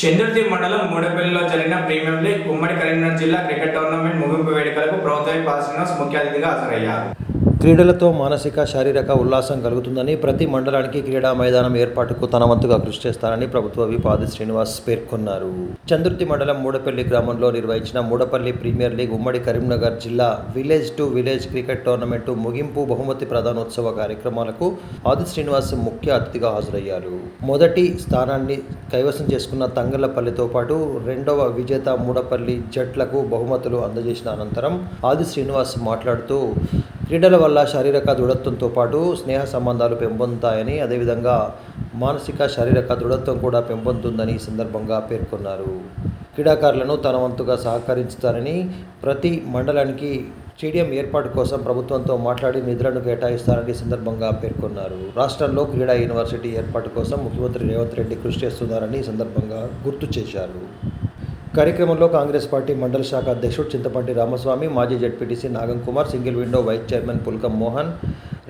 చంద్రుతి మండలం మూడపల్లిలో జరిగిన premium league ఉమ్మడి కరీంనగర్ జిల్లా క్రికెట్ టోర్నమెంట్ ముగింపు వేడుకలకు ప్రభుత్వ పాస్ ముఖ్య అతిథిగా హాజరయ్యారు. క్రీడలతో మానసిక శారీరక ఉల్లాసం కలుగుతుందని, ప్రతి మండలానికి క్రీడా మైదానం ఏర్పాటుకు తన వంతుగా కృషి చేస్తానని ప్రభుత్వ విప్ ఆది శ్రీనివాస్ పేర్కొన్నారు. చంద్రుతి మండలం మూడపల్లి గ్రామంలో నిర్వహించిన మూడపల్లి ప్రీమియర్ లీగ్ ఉమ్మడి కరీంనగర్ జిల్లా village to village cricket tournament ముగింపు బహుమతి ప్రధానోత్సవ కార్యక్రమాలకు ఆది శ్రీనివాస్ ముఖ్య అతిథిగా హాజరయ్యారు. మొదటి స్థానాన్ని కైవసం చేసుకున్న తంగళ్లపల్లితో పాటు రెండవ విజేత మూడపల్లి జట్లకు బహుమతులు అందజేసిన అనంతరం ఆది శ్రీనివాస్ మాట్లాడుతూ, క్రీడల వల్ల శారీరక దృఢత్వంతో పాటు స్నేహ సంబంధాలు పెంపొందుతాయని, అదేవిధంగా మానసిక శారీరక దృఢత్వం కూడా పెంపొందుతుందని ఈ సందర్భంగా పేర్కొన్నారు. క్రీడాకారులను తన వంతుగా సహకరించుతారని, ప్రతి మండలానికి స్టేడియం ఏర్పాటు కోసం ప్రభుత్వంతో మాట్లాడి నిధులను కేటాయిస్తారని సందర్భంగా పేర్కొన్నారు. రాష్ట్రంలో క్రీడా యూనివర్సిటీ ఏర్పాటు కోసం ముఖ్యమంత్రి రేవంత్ రెడ్డి కృషి చేస్తున్నారని ఈ సందర్భంగా గుర్తు చేశారు. కార్యక్రమంలో కాంగ్రెస్ పార్టీ మండల శాఖ అధ్యక్షుడు చింతపంటి రామస్వామి, మాజీ ZPTC Nagam Kumar, single window vice chairman Pulkam Mohan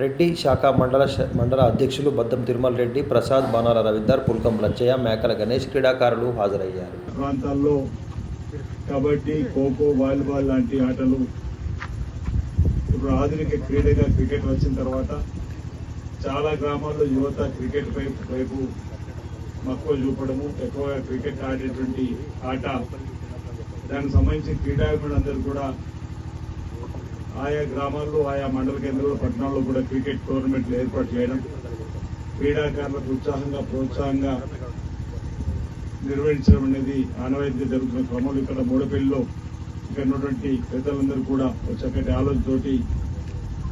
Reddy, శాఖ మండల అధ్యక్షులు బద్దం తిరుమల రెడ్డి, ప్రసాద్, బాణాల రవీందర్, పుల్కం లచ్చయ్య, మేకల గణేష్ క్రీడాకారులు హాజరయ్యారు. ప్రాంతాల్లో కబడ్డీ, ఖోఖో, వాలీబాల్ లాంటి ఆటలు ఇప్పుడు ఆధునిక క్రీడగా క్రికెట్ వచ్చిన తర్వాత చాలా గ్రామాల్లో యువత క్రికెట్ వైపు మక్కువ చూపడము, ఎక్కువగా క్రికెట్ ఆడేటువంటి ఆట, దానికి సంబంధించి క్రీడాకారులందరూ కూడా ఆయా గ్రామాల్లో, ఆయా మండల కేంద్రాల్లో, పట్టణాల్లో కూడా క్రికెట్ టోర్నమెంట్లు ఏర్పాటు చేయడం, క్రీడాకారులకు ప్రోత్సాహంగా నిర్వహించడం అనేది ఆనవాయితీ జరుగుతున్న క్రమంలో ఇక్కడ మూడపల్లిలో ఇక్కడ ఉన్నటువంటి పెద్దలందరూ కూడా చక్కటి ఆలోచనతోటి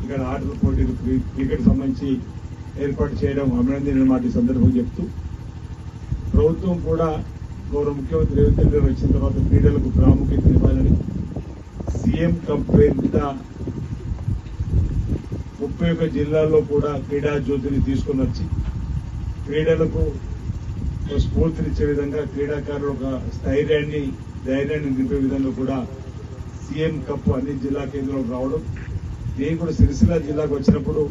ఇక్కడ ఆటల పోటీలు క్రికెట్ సంబంధించి ఏర్పాటు చేయడం అభినందనీయ మాట ఈ సందర్భంగా చెప్తూ, ప్రభుత్వం కూడా గౌరవ ముఖ్యమంత్రి రేవంత్ రెడ్డి వచ్చిన తర్వాత క్రీడలకు ప్రాముఖ్యత ఇవ్వాలని సీఎం కప్ పేరు మీద 31 జిల్లాల్లో కూడా క్రీడా జ్యోతిని తీసుకుని వచ్చి క్రీడలకు స్ఫూర్తినిచ్చే విధంగా, క్రీడాకారులు ఒక ధైర్యాన్ని నింపే విధంగా కూడా సీఎం కప్ అన్ని జిల్లా కేంద్రంలో రావడం, నేను కూడా సిరిసిల్ల జిల్లాకు వచ్చినప్పుడు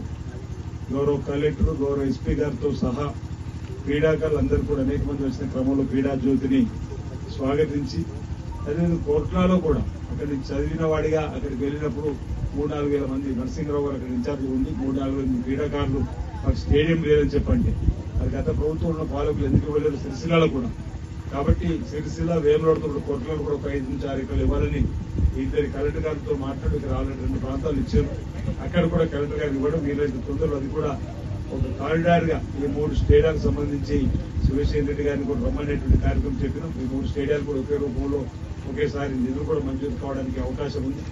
గౌరవ కలెక్టర్, గౌరవ ఎస్పీ గారితో సహా క్రీడాకారులు అందరూ కూడా అనేక మంది వచ్చిన క్రమంలో క్రీడా జ్యోతిని స్వాగతించి, అదేవిధంగా కోట్లాలో కూడా అక్కడి నుంచి చదివిన వాడిగా అక్కడికి వెళ్ళినప్పుడు 3-4 వేల మంది, నరసింహరావు గారు అక్కడ ఇన్ఛార్జ్ ఉంది, 3-4 వేల మంది క్రీడాకారులు మాకు స్టేడియం లేదని చెప్పండి, అది గత ప్రభుత్వంలో పాలకులు ఎందుకు వెళ్ళారు సిరిసిల్లలో కూడా, కాబట్టి సిరిసిల్ల వేములవాడతో కూడా కోట్లలో కూడా ఒక 5-6 ఎకరాలు ఇవ్వాలని ఇద్దరి కలెక్టర్ గారితో మాట్లాడి ఇక్కడ ఆల్రెడీ 2 ప్రాంతాలు ఇచ్చారు. అక్కడ కూడా కలెక్టర్ గారికి ఇవ్వడం వీలైతే తొందరలో అది కూడా ఒక కారిడార్ గా ఈ 3 స్టేడియాలకు సంబంధించి శివశేఖర్ రెడ్డి గారిని కూడా రమ్మనేటువంటి కార్యక్రమం చెప్పినాం. ఈ 3 స్టేడియాలు కూడా ఒకే రూపంలో ఒకేసారి నిధులు కూడా మంజూరు కావడానికి అవకాశం ఉంది.